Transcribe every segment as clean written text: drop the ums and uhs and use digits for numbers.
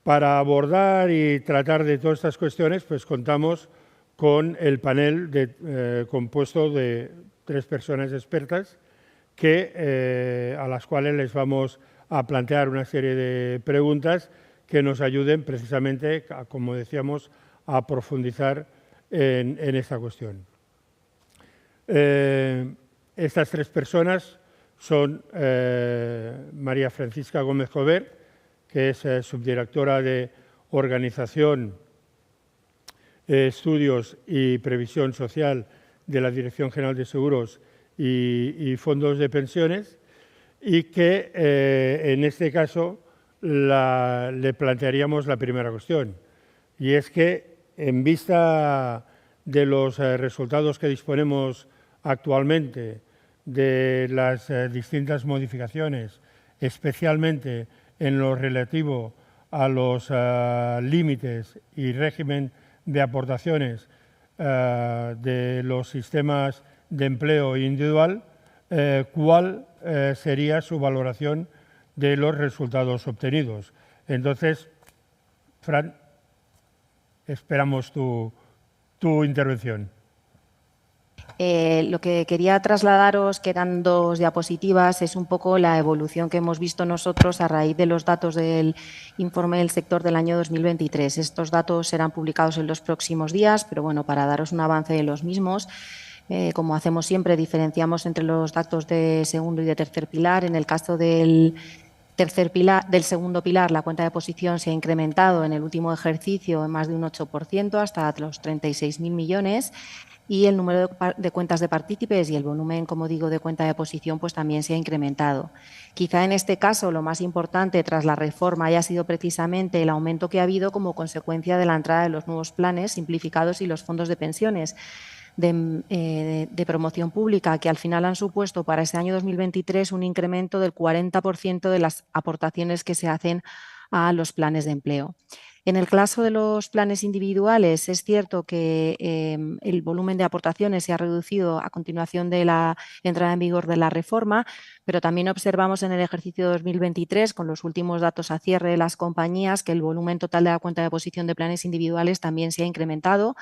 Para abordar y tratar de todas estas cuestiones, pues contamos con el panel compuesto de 3 personas expertas a las cuales les vamos a plantear una serie de preguntas que nos ayuden precisamente, como decíamos, a profundizar en esta cuestión. Estas 3 personas son María Francisca Gómez Jover, que es subdirectora de Organización, Estudios y Previsión Social de la Dirección General de Seguros y Fondos de Pensiones, y que en este caso le plantearíamos la primera cuestión, y es que en vista de los resultados que disponemos actualmente de las distintas modificaciones, especialmente en lo relativo a los límites y régimen de aportaciones de los sistemas de empleo individual, ¿cuál sería su valoración de los resultados obtenidos? Entonces, Fran, esperamos tu intervención. Lo que quería trasladaros, que eran 2 diapositivas, es un poco la evolución que hemos visto nosotros a raíz de los datos del informe del sector del año 2023. Estos datos serán publicados en los próximos días, pero bueno, para daros un avance de los mismos, como hacemos siempre, diferenciamos entre los datos de segundo y de tercer pilar. En el caso del segundo pilar, la cuenta de posición se ha incrementado en el último ejercicio en más de un 8%, hasta los 36.000 millones. Y el número de cuentas de partícipes y el volumen, como digo, de cuenta de posición, pues también se ha incrementado. Quizá en este caso lo más importante tras la reforma haya sido precisamente el aumento que ha habido como consecuencia de la entrada de los nuevos planes simplificados y los fondos de pensiones de promoción pública, que al final han supuesto para este año 2023 un incremento del 40% de las aportaciones que se hacen a los planes de empleo. En el caso de los planes individuales, es cierto que el volumen de aportaciones se ha reducido a continuación de la entrada en vigor de la reforma, pero también observamos en el ejercicio 2023, con los últimos datos a cierre de las compañías, que el volumen total de la cuenta de posición de planes individuales también se ha incrementado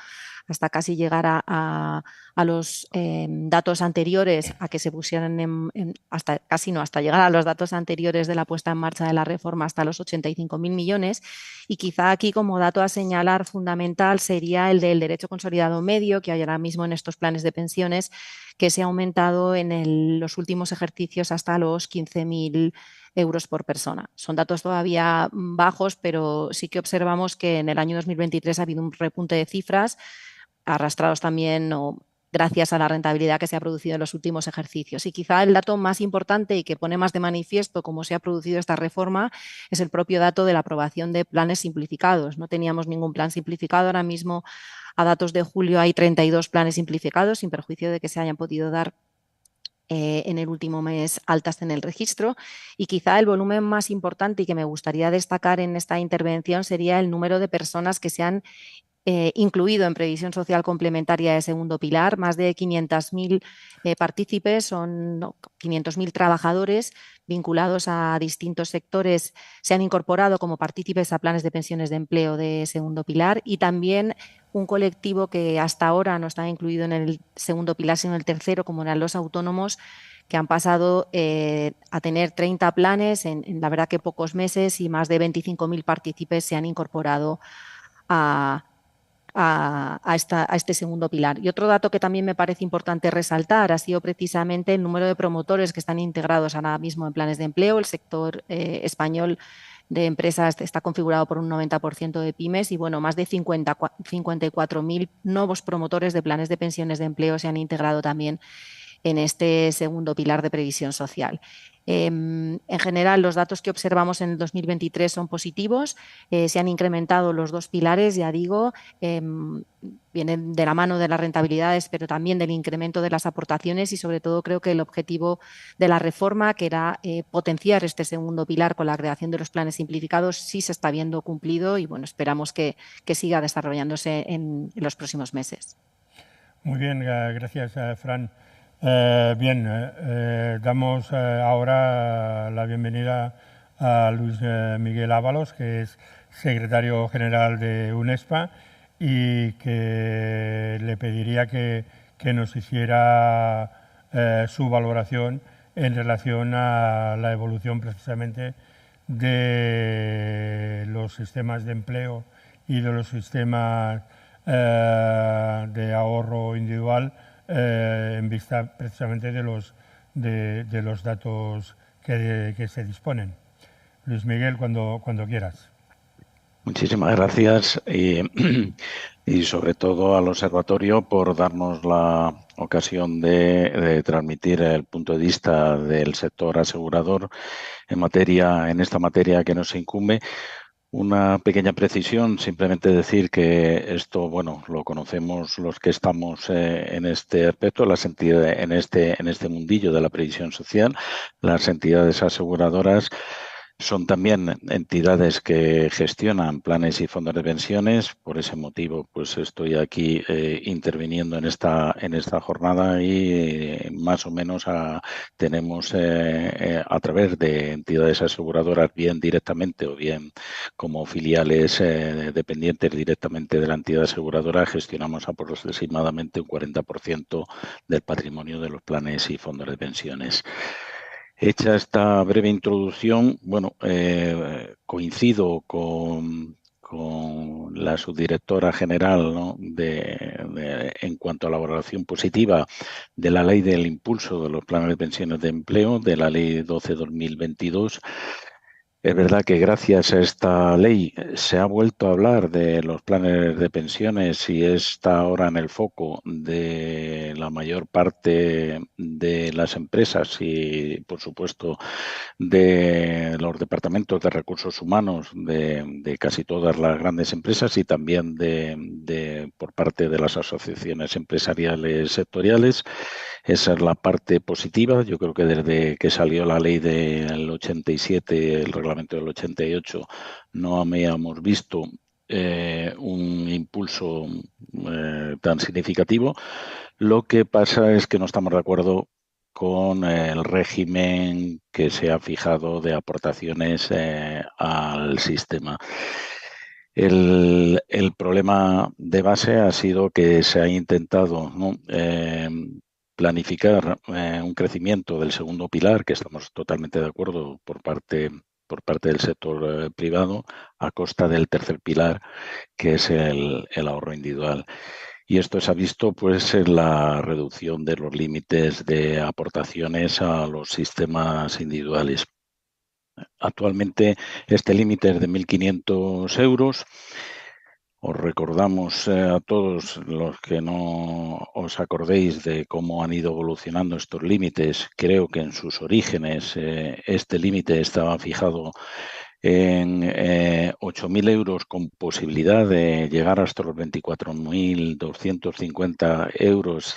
hasta casi llegar a los datos anteriores a que se pusieran hasta llegar a los datos anteriores de la puesta en marcha de la reforma, hasta los 85.000 millones. Y quizá aquí, como dato a señalar fundamental, sería el del derecho consolidado medio, que hay ahora mismo en estos planes de pensiones, que se ha aumentado en los últimos ejercicios hasta los 15.000 euros por persona. Son datos todavía bajos, pero sí que observamos que en el año 2023 ha habido un repunte de cifras, arrastrados también gracias a la rentabilidad que se ha producido en los últimos ejercicios. Y quizá el dato más importante y que pone más de manifiesto cómo se ha producido esta reforma es el propio dato de la aprobación de planes simplificados. No teníamos ningún plan simplificado. Ahora mismo, a datos de julio, hay 32 planes simplificados, sin perjuicio de que se hayan podido dar en el último mes altas en el registro. Y quizá el volumen más importante y que me gustaría destacar en esta intervención sería el número de personas que se han incluido en previsión social complementaria de segundo pilar. Más de 500.000 partícipes, son 500.000 trabajadores vinculados a distintos sectores, se han incorporado como partícipes a planes de pensiones de empleo de segundo pilar, y también un colectivo que hasta ahora no estaba incluido en el segundo pilar, sino en el tercero, como eran los autónomos, que han pasado a tener 30 planes en la verdad que pocos meses, y más de 25.000 partícipes se han incorporado a este segundo pilar. Y otro dato que también me parece importante resaltar ha sido precisamente el número de promotores que están integrados ahora mismo en planes de empleo. El sector español de empresas está configurado por un 90% de pymes, y bueno, más de 54.000 nuevos promotores de planes de pensiones de empleo se han integrado también en este segundo pilar de previsión social. En general, los datos que observamos en el 2023 son positivos. Se han incrementado los 2 pilares, ya digo, vienen de la mano de las rentabilidades, pero también del incremento de las aportaciones, y sobre todo creo que el objetivo de la reforma, que era potenciar este segundo pilar con la creación de los planes simplificados, sí se está viendo cumplido, y bueno, esperamos que siga desarrollándose en los próximos meses. Muy bien, gracias, Fran. Damos ahora la bienvenida a Luis Miguel Ábalos, que es secretario general de UNESPA, y que le pediría que nos hiciera su valoración en relación a la evolución precisamente de los sistemas de empleo y de los sistemas de ahorro individual en vista precisamente de los datos que se disponen. Luis Miguel, cuando quieras. Muchísimas gracias y sobre todo al observatorio por darnos la ocasión de transmitir el punto de vista del sector asegurador en esta materia que nos incumbe. Una pequeña precisión, simplemente decir que esto, bueno, lo conocemos los que estamos en este aspecto, en este mundillo de la previsión social. Las entidades aseguradoras son también entidades que gestionan planes y fondos de pensiones. Por ese motivo, pues estoy aquí interviniendo en esta jornada y más o menos tenemos a través de entidades aseguradoras, bien directamente o bien como filiales dependientes directamente de la entidad aseguradora, gestionamos aproximadamente un 40% del patrimonio de los planes y fondos de pensiones. Hecha esta breve introducción, bueno, coincido con la subdirectora general, ¿no?, en cuanto a la valoración positiva de la ley del impulso de los planes de pensiones de empleo, de la ley 12/2022. Es verdad que gracias a esta ley se ha vuelto a hablar de los planes de pensiones y está ahora en el foco de la mayor parte de las empresas y, por supuesto, de los departamentos de recursos humanos de casi todas las grandes empresas y también por parte de las asociaciones empresariales sectoriales. Esa es la parte positiva. Yo creo que desde que salió la ley del 87, el reglamento del 88, no habíamos visto un impulso tan significativo. Lo que pasa es que no estamos de acuerdo con el régimen que se ha fijado de aportaciones al sistema. El problema de base ha sido que se ha intentado, ¿no?, planificar un crecimiento del segundo pilar, que estamos totalmente de acuerdo por parte del sector privado, a costa del tercer pilar, que es el ahorro individual. Y esto se ha visto pues en la reducción de los límites de aportaciones a los sistemas individuales. Actualmente este límite es de 1.500 euros. Os recordamos a todos los que no os acordéis de cómo han ido evolucionando estos límites. Creo que en sus orígenes este límite estaba fijado en 8.000 euros con posibilidad de llegar hasta los 24.250 euros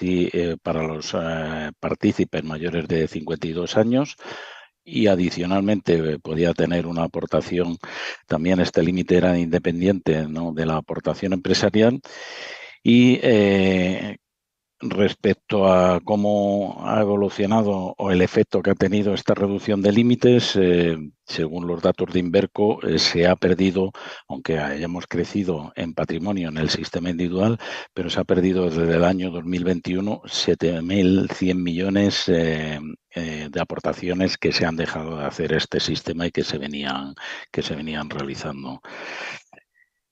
para los partícipes mayores de 52 años. Y adicionalmente podía tener una aportación, también este límite era independiente, ¿no?, de la aportación empresarial. Y respecto a cómo ha evolucionado o el efecto que ha tenido esta reducción de límites, según los datos de Inverco, se ha perdido, aunque hayamos crecido en patrimonio en el sistema individual, pero se ha perdido desde el año 2021 7.100 millones de aportaciones que se han dejado de hacer este sistema y que se venían realizando.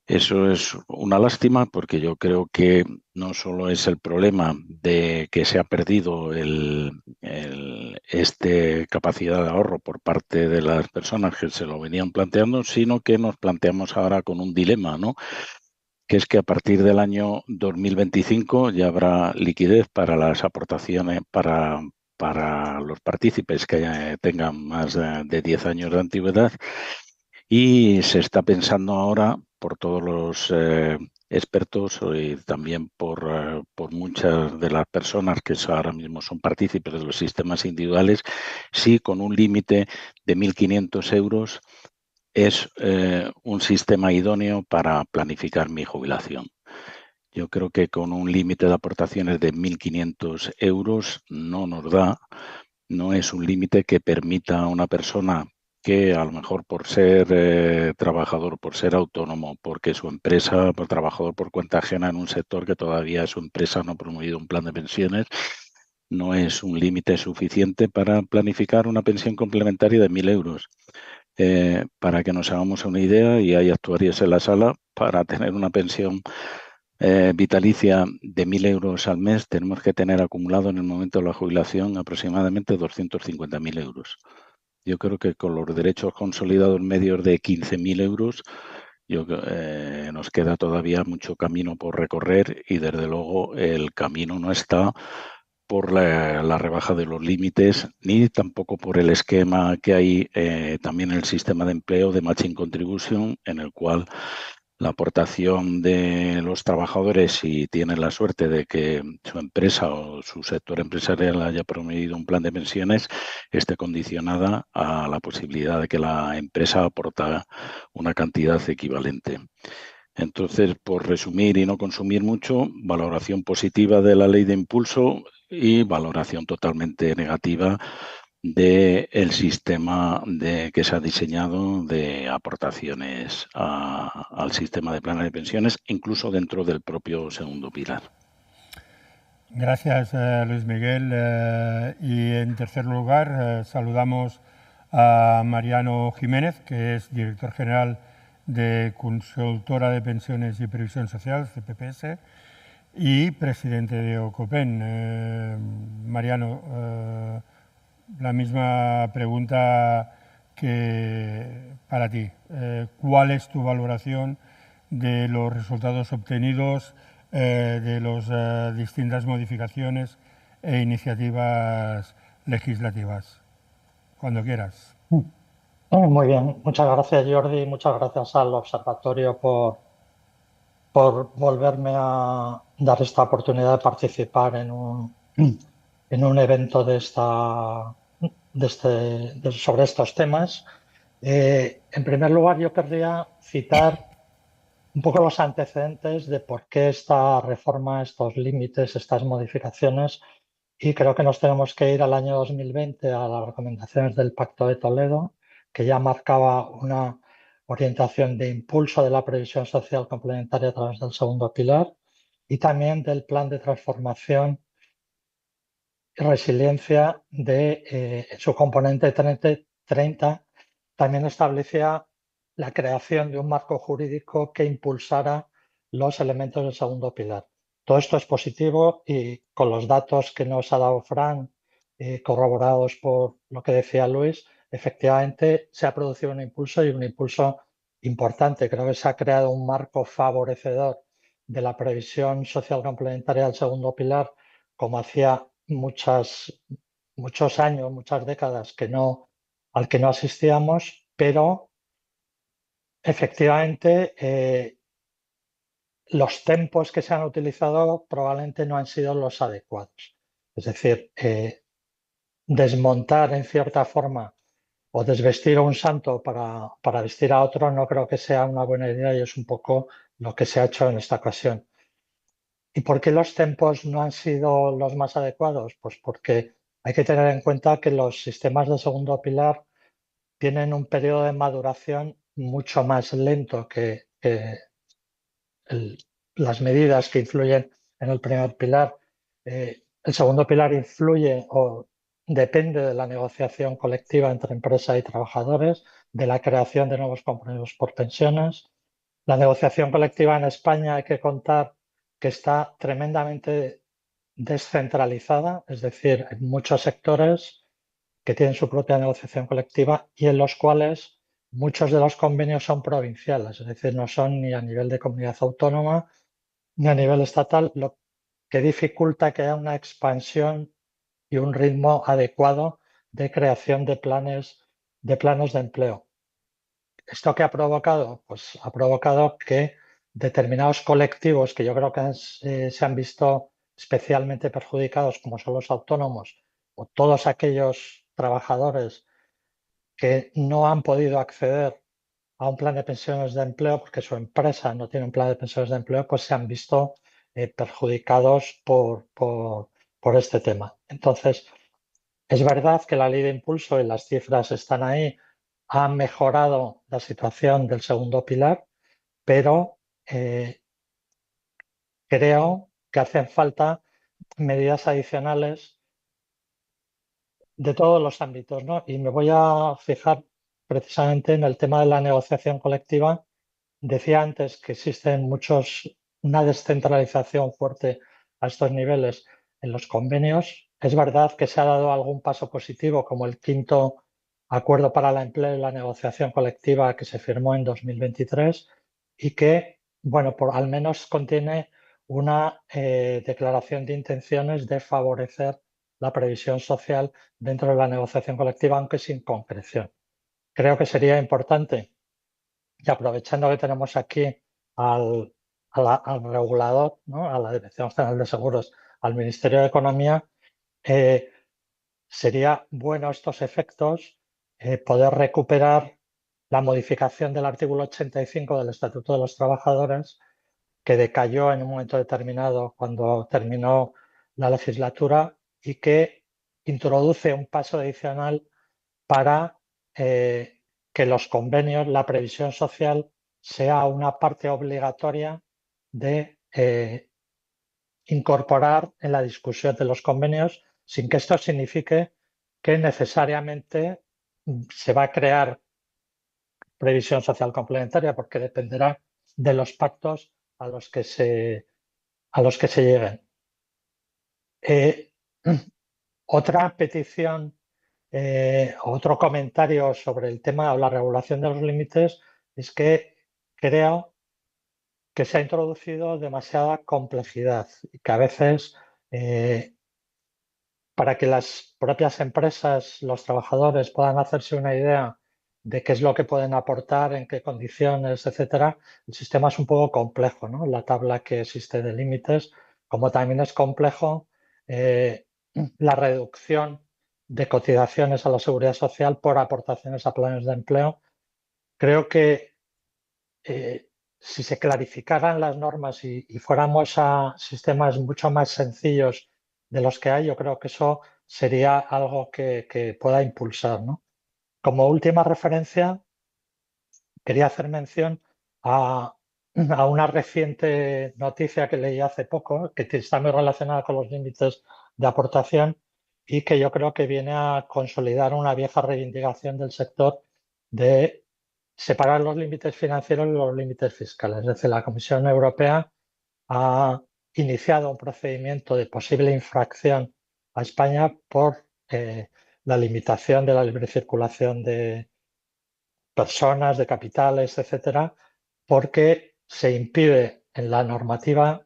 Eso es una lástima porque yo creo que no solo es el problema de que se ha perdido esta capacidad de ahorro por parte de las personas que se lo venían planteando, sino que nos planteamos ahora con un dilema, ¿no?, que es que a partir del año 2025 ya habrá liquidez para las aportaciones para los partícipes que tengan más de 10 años de antigüedad. Y se está pensando ahora por todos los expertos y también por muchas de las personas que ahora mismo son partícipes de los sistemas individuales, si con un límite de 1.500 euros es un sistema idóneo para planificar mi jubilación. Yo creo que con un límite de aportaciones de 1.500 euros no es un límite que permita a una persona que a lo mejor por ser trabajador, por ser autónomo, porque su empresa, por trabajador por cuenta ajena en un sector que todavía su empresa no ha promovido un plan de pensiones, no es un límite suficiente para planificar una pensión complementaria de 1.000 euros. Para que nos hagamos una idea, y hay actuarios en la sala, para tener una pensión vitalicia de 1.000 euros al mes, tenemos que tener acumulado en el momento de la jubilación aproximadamente 250.000 euros. Yo creo que con los derechos consolidados medios de 15.000 euros, nos queda todavía mucho camino por recorrer y desde luego el camino no está por la rebaja de los límites ni tampoco por el esquema que hay también en el sistema de empleo de Matching Contribution, en el cual la aportación de los trabajadores, si tienen la suerte de que su empresa o su sector empresarial haya promovido un plan de pensiones, esté condicionada a la posibilidad de que la empresa aporta una cantidad equivalente. Entonces, por resumir y no consumir mucho, valoración positiva de la ley de impulso y valoración totalmente negativa del sistema que se ha diseñado de aportaciones al sistema de planes de pensiones, incluso dentro del propio segundo pilar. Gracias, Luis Miguel. Y en tercer lugar, saludamos a Mariano Jiménez, que es director general de Consultora de Pensiones y Previsión Social, CPPS, y presidente de Ocopen. Mariano, la misma pregunta que para ti. ¿Cuál es tu valoración de los resultados obtenidos, de las distintas modificaciones e iniciativas legislativas? Cuando quieras. Muy bien, muchas gracias Jordi, muchas gracias al Observatorio por volverme a dar esta oportunidad de participar en un evento sobre estos temas. En primer lugar, yo querría citar un poco los antecedentes de por qué esta reforma, estos límites, estas modificaciones, y creo que nos tenemos que ir al año 2020, a las recomendaciones del Pacto de Toledo, que ya marcaba una orientación de impulso de la previsión social complementaria a través del segundo pilar y también del plan de transformación y resiliencia de su componente 30. También establecía la creación de un marco jurídico que impulsara los elementos del segundo pilar. Todo esto es positivo y con los datos que nos ha dado Fran, corroborados por lo que decía Luis, efectivamente se ha producido un impulso y un impulso importante. Creo que se ha creado un marco favorecedor de la previsión social complementaria del segundo pilar, como hacía muchos años, muchas décadas al que no asistíamos, pero efectivamente los tempos que se han utilizado probablemente no han sido los adecuados. Es decir, desmontar en cierta forma o desvestir a un santo para vestir a otro no creo que sea una buena idea y es un poco lo que se ha hecho en esta ocasión. ¿Y por qué los tempos no han sido los más adecuados? Pues porque hay que tener en cuenta que los sistemas de segundo pilar tienen un periodo de maduración mucho más lento que las medidas que influyen en el primer pilar. El segundo pilar influye o depende de la negociación colectiva entre empresa y trabajadores, de la creación de nuevos compromisos por pensiones. La negociación colectiva en España hay que contar que está tremendamente descentralizada, es decir, hay muchos sectores que tienen su propia negociación colectiva y en los cuales muchos de los convenios son provinciales, es decir, no son ni a nivel de comunidad autónoma ni a nivel estatal, lo que dificulta que haya una expansión y un ritmo adecuado de creación de planes de empleo. ¿Esto qué ha provocado? Pues ha provocado que determinados colectivos que yo creo que se han visto especialmente perjudicados, como son los autónomos o todos aquellos trabajadores que no han podido acceder a un plan de pensiones de empleo porque su empresa no tiene un plan de pensiones de empleo, pues se han visto perjudicados por este tema. Entonces, es verdad que la ley de impulso y las cifras están ahí, ha mejorado la situación del segundo pilar, pero creo que hacen falta medidas adicionales de todos los ámbitos, ¿no? Y me voy a fijar precisamente en el tema de la negociación colectiva. Decía antes que existen una descentralización fuerte a estos niveles en los convenios. Es verdad que se ha dado algún paso positivo, como el quinto acuerdo para el empleo y la negociación colectiva que se firmó en 2023 y que, bueno, al menos contiene una declaración de intenciones de favorecer la previsión social dentro de la negociación colectiva, aunque sin concreción. Creo que sería importante, y aprovechando que tenemos aquí al regulador, ¿no?, a la Dirección General de Seguros, al Ministerio de Economía, sería bueno estos efectos poder recuperar la modificación del artículo 85 del Estatuto de los Trabajadores, que decayó en un momento determinado cuando terminó la legislatura y que introduce un paso adicional para que los convenios, la previsión social, sea una parte obligatoria de incorporar en la discusión de los convenios, sin que esto signifique que necesariamente se va a crear previsión social complementaria, porque dependerá de los pactos a los que se lleguen. Otra petición, otro comentario sobre el tema o la regulación de los límites es que creo que se ha introducido demasiada complejidad y que a veces para que las propias empresas, los trabajadores puedan hacerse una idea de qué es lo que pueden aportar, en qué condiciones, etcétera, el sistema es un poco complejo, ¿no? La tabla que existe de límites, como también es complejo la reducción de cotizaciones a la seguridad social por aportaciones a planes de empleo. Creo que si se clarificaran las normas y fuéramos a sistemas mucho más sencillos de los que hay, yo creo que eso sería algo que pueda impulsar, ¿no? Como última referencia, quería hacer mención a una reciente noticia que leí hace poco, que está muy relacionada con los límites de aportación y que yo creo que viene a consolidar una vieja reivindicación del sector de separar los límites financieros y los límites fiscales. Es decir, la Comisión Europea ha iniciado un procedimiento de posible infracción a España por la limitación de la libre circulación de personas, de capitales, etcétera, porque se impide en la normativa,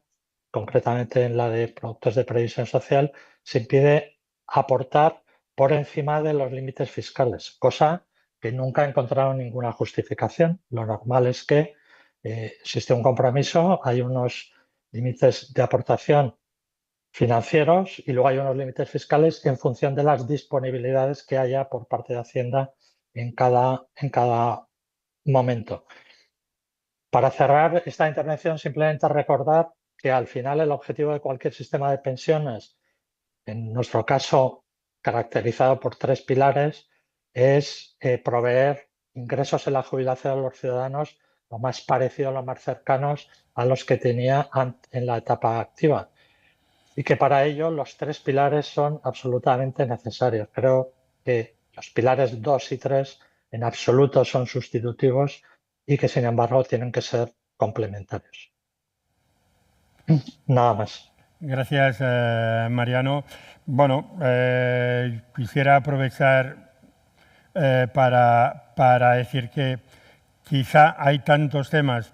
concretamente en la de productos de previsión social, se impide aportar por encima de los límites fiscales, cosa que nunca ha encontrado ninguna justificación. Lo normal es que existe un compromiso, hay unos límites de aportación financieros y luego hay unos límites fiscales en función de las disponibilidades que haya por parte de Hacienda en cada momento. Para cerrar esta intervención, simplemente recordar que al final el objetivo de cualquier sistema de pensiones, en nuestro caso caracterizado por 3 pilares, es proveer ingresos en la jubilación a los ciudadanos lo más parecido, lo más cercanos a los que tenía en la etapa activa. Y que para ello los 3 pilares son absolutamente necesarios. Creo que los pilares 2 y 3 en absoluto son sustitutivos y que sin embargo tienen que ser complementarios. Nada más. Gracias, Mariano. Bueno, quisiera aprovechar para decir que quizá hay tantos temas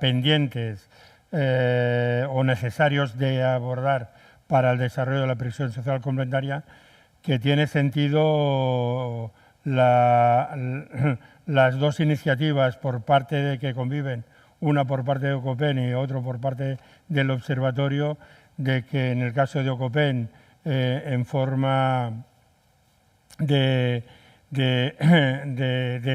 pendientes o necesarios de abordar para el desarrollo de la previsión social complementaria que tiene sentido las dos iniciativas por parte de que conviven, una por parte de Ocopen y otro por parte del observatorio, de que en el caso de Ocopen en forma de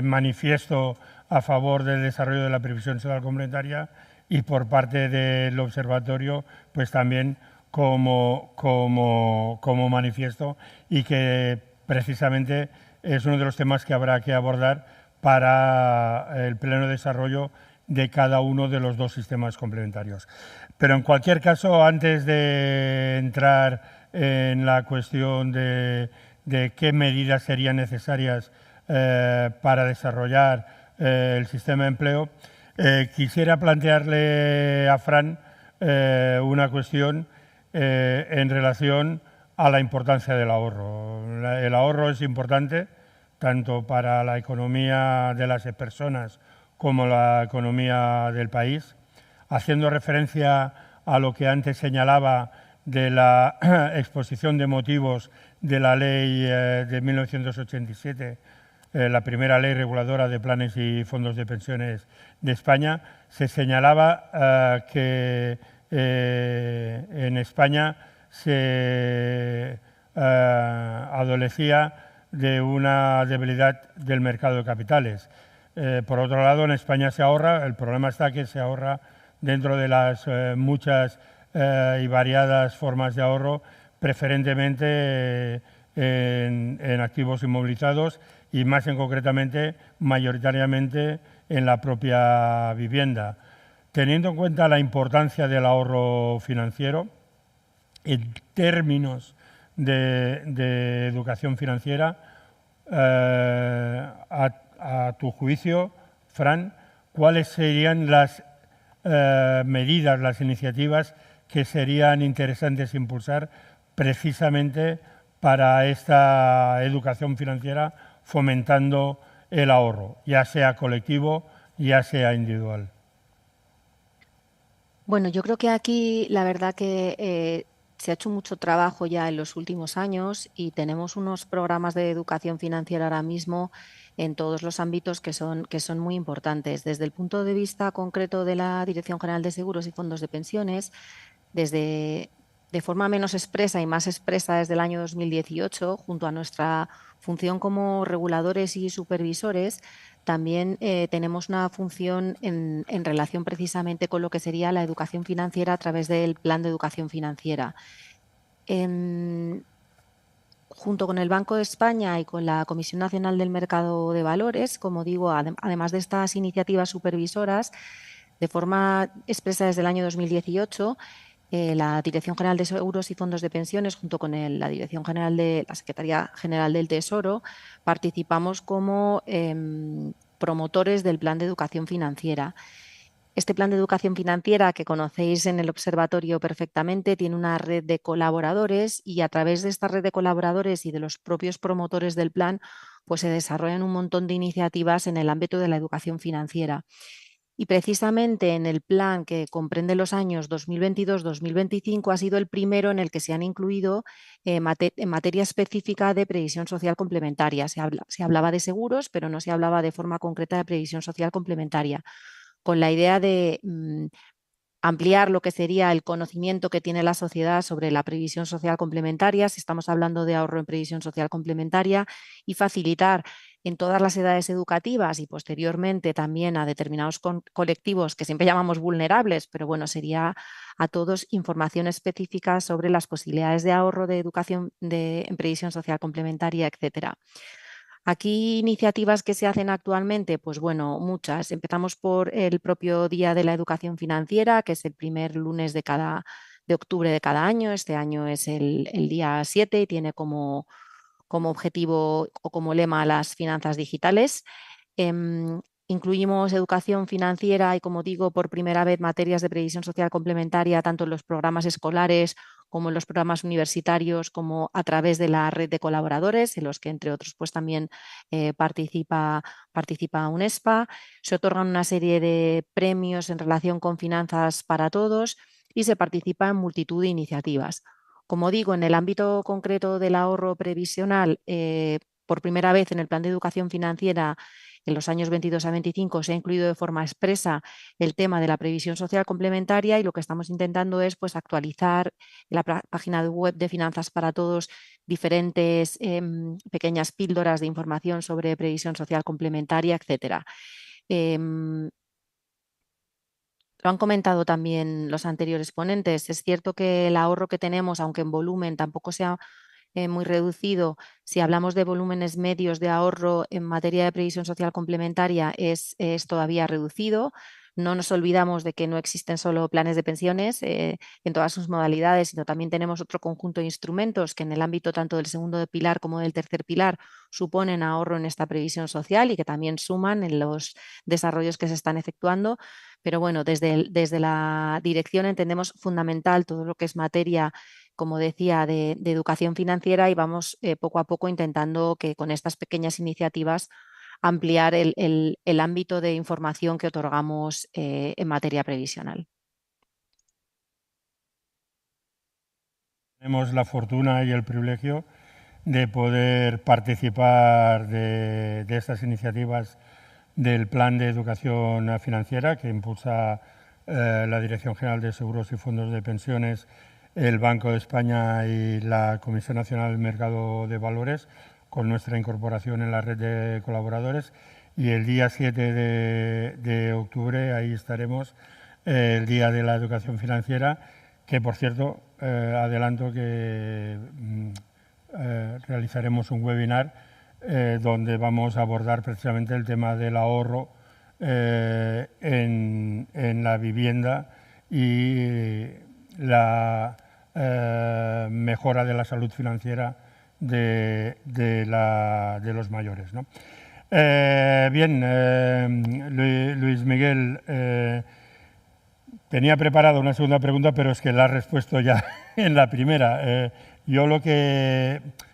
manifiesto a favor del desarrollo de la previsión social complementaria y por parte del observatorio pues también como manifiesto, y que precisamente es uno de los temas que habrá que abordar para el pleno desarrollo de cada uno de los dos sistemas complementarios. Pero en cualquier caso, antes de entrar en la cuestión de qué medidas serían necesarias para desarrollar el sistema de empleo, quisiera plantearle a Fran una cuestión en relación a la importancia del ahorro. El ahorro es importante tanto para la economía de las personas como la economía del país. Haciendo referencia a lo que antes señalaba de la exposición de motivos de la ley de 1987, la primera ley reguladora de planes y fondos de pensiones de España, se señalaba que en España se adolecía de una debilidad del mercado de capitales. Por otro lado, en España se ahorra, el problema está que se ahorra dentro de las muchas y variadas formas de ahorro, preferentemente en activos inmovilizados y más en concretamente, mayoritariamente en la propia vivienda. Teniendo en cuenta la importancia del ahorro financiero, en términos de educación financiera, a tu juicio, Fran, ¿cuáles serían las medidas, las iniciativas que serían interesantes impulsar precisamente para esta educación financiera, fomentando el ahorro, ya sea colectivo, ya sea individual? Bueno, yo creo que aquí la verdad que se ha hecho mucho trabajo ya en los últimos años y tenemos unos programas de educación financiera ahora mismo en todos los ámbitos que son muy importantes. Desde el punto de vista concreto de la Dirección General de Seguros y Fondos de Pensiones, desde de forma menos expresa y más expresa desde el año 2018, junto a nuestra función como reguladores y supervisores, también tenemos una función en relación precisamente con lo que sería la educación financiera a través del Plan de Educación Financiera. Junto con el Banco de España y con la Comisión Nacional del Mercado de Valores, como digo, además de estas iniciativas supervisoras, de forma expresa desde el año 2018, la Dirección General de Seguros y Fondos de Pensiones, junto con la Dirección General de la Secretaría General del Tesoro, participamos como promotores del Plan de Educación Financiera. Este plan de educación financiera que conocéis en el observatorio perfectamente tiene una red de colaboradores y a través de esta red de colaboradores y de los propios promotores del plan, pues se desarrollan un montón de iniciativas en el ámbito de la educación financiera. Y precisamente en el plan que comprende los años 2022-2025 ha sido el primero en el que se han incluido en materia específica de previsión social complementaria. Se hablaba de seguros, pero no se hablaba de forma concreta de previsión social complementaria, con la idea de ampliar lo que sería el conocimiento que tiene la sociedad sobre la previsión social complementaria, si estamos hablando de ahorro en previsión social complementaria, y facilitar en todas las edades educativas y posteriormente también a determinados colectivos que siempre llamamos vulnerables, pero bueno, sería a todos información específica sobre las posibilidades de ahorro de educación en previsión social complementaria, etcétera. Aquí iniciativas que se hacen actualmente, pues bueno, muchas. Empezamos por el propio Día de la Educación Financiera, que es el primer lunes de octubre de cada año. Este año es el día 7 y tiene como objetivo o como lema las finanzas digitales. Incluimos educación financiera y, como digo, por primera vez materias de previsión social complementaria, tanto en los programas escolares como en los programas universitarios, como a través de la red de colaboradores, en los que, entre otros, pues también participa UNESPA. Se otorgan una serie de premios en relación con finanzas para todos y se participa en multitud de iniciativas. Como digo, en el ámbito concreto del ahorro previsional, por primera vez en el Plan de Educación Financiera, en los años 22 a 25 se ha incluido de forma expresa el tema de la previsión social complementaria y lo que estamos intentando es pues, actualizar en la página web de Finanzas para Todos diferentes pequeñas píldoras de información sobre previsión social complementaria, etcétera. Lo han comentado también los anteriores ponentes. Es cierto que el ahorro que tenemos, aunque en volumen tampoco sea muy reducido. Si hablamos de volúmenes medios de ahorro en materia de previsión social complementaria, es todavía reducido. No nos olvidamos de que no existen solo planes de pensiones en todas sus modalidades, sino también tenemos otro conjunto de instrumentos que en el ámbito tanto del segundo pilar como del tercer pilar suponen ahorro en esta previsión social y que también suman en los desarrollos que se están efectuando. Pero bueno, desde la dirección entendemos fundamental todo lo que es materia, como decía, de educación financiera, y vamos poco a poco intentando que con estas pequeñas iniciativas ampliar el ámbito de información que otorgamos en materia previsional. Tenemos la fortuna y el privilegio de poder participar de estas iniciativas del Plan de Educación Financiera que impulsa la Dirección General de Seguros y Fondos de Pensiones, el Banco de España y la Comisión Nacional del Mercado de Valores, con nuestra incorporación en la red de colaboradores. Y el día 7 de octubre, ahí estaremos, el Día de la Educación Financiera, que por cierto, adelanto que realizaremos un webinar donde vamos a abordar precisamente el tema del ahorro en la vivienda y la mejora de la salud financiera de los mayores, ¿no? Bien, Luis Miguel, tenía preparada una segunda pregunta, pero es que la has respuesto ya en la primera.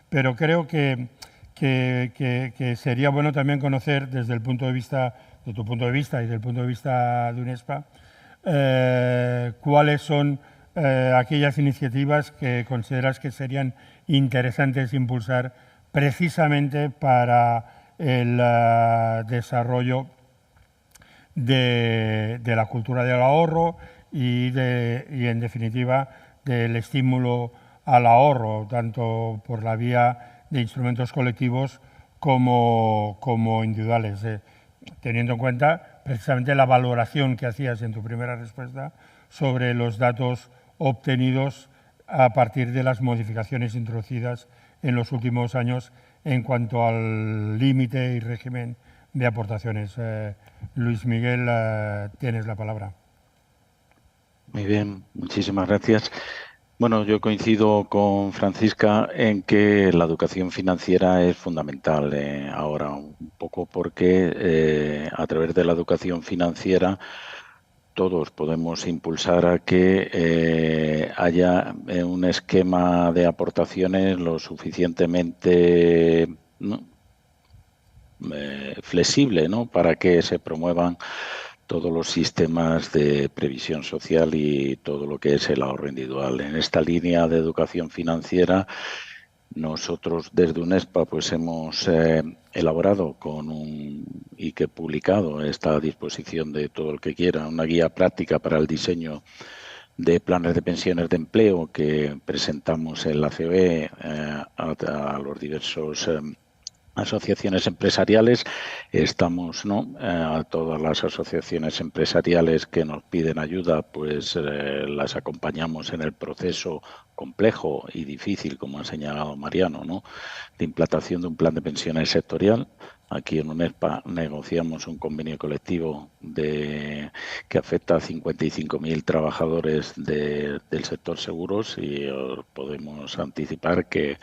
Pero creo que sería bueno también conocer desde el punto de vista, de tu punto de vista y del punto de vista de UNESPA, cuáles son aquellas iniciativas que consideras que serían interesantes impulsar precisamente para el desarrollo de la cultura del ahorro y en definitiva del estímulo al ahorro, tanto por la vía de instrumentos colectivos como individuales, teniendo en cuenta precisamente la valoración que hacías en tu primera respuesta sobre los datos obtenidos a partir de las modificaciones introducidas en los últimos años en cuanto al límite y régimen de aportaciones. Luis Miguel, tienes la palabra. Muy bien, muchísimas gracias. Bueno, yo coincido con Francisca en que la educación financiera es fundamental ahora, un poco porque a través de la educación financiera todos podemos impulsar a que haya un esquema de aportaciones lo suficientemente flexible, ¿no?, para que se promuevan todos los sistemas de previsión social y todo lo que es el ahorro individual. En esta línea de educación financiera, nosotros desde UNESPA pues hemos elaborado y que publicado, está a disposición de todo el que quiera, una guía práctica para el diseño de planes de pensiones de empleo que presentamos en la COE a los diversos asociaciones empresariales. Estamos, a todas las asociaciones empresariales que nos piden ayuda, pues las acompañamos en el proceso complejo y difícil, como ha señalado Mariano, de implantación de un plan de pensiones sectorial. Aquí en UNESPA negociamos un convenio colectivo que afecta a 55.000 trabajadores del sector seguros, y os podemos anticipar que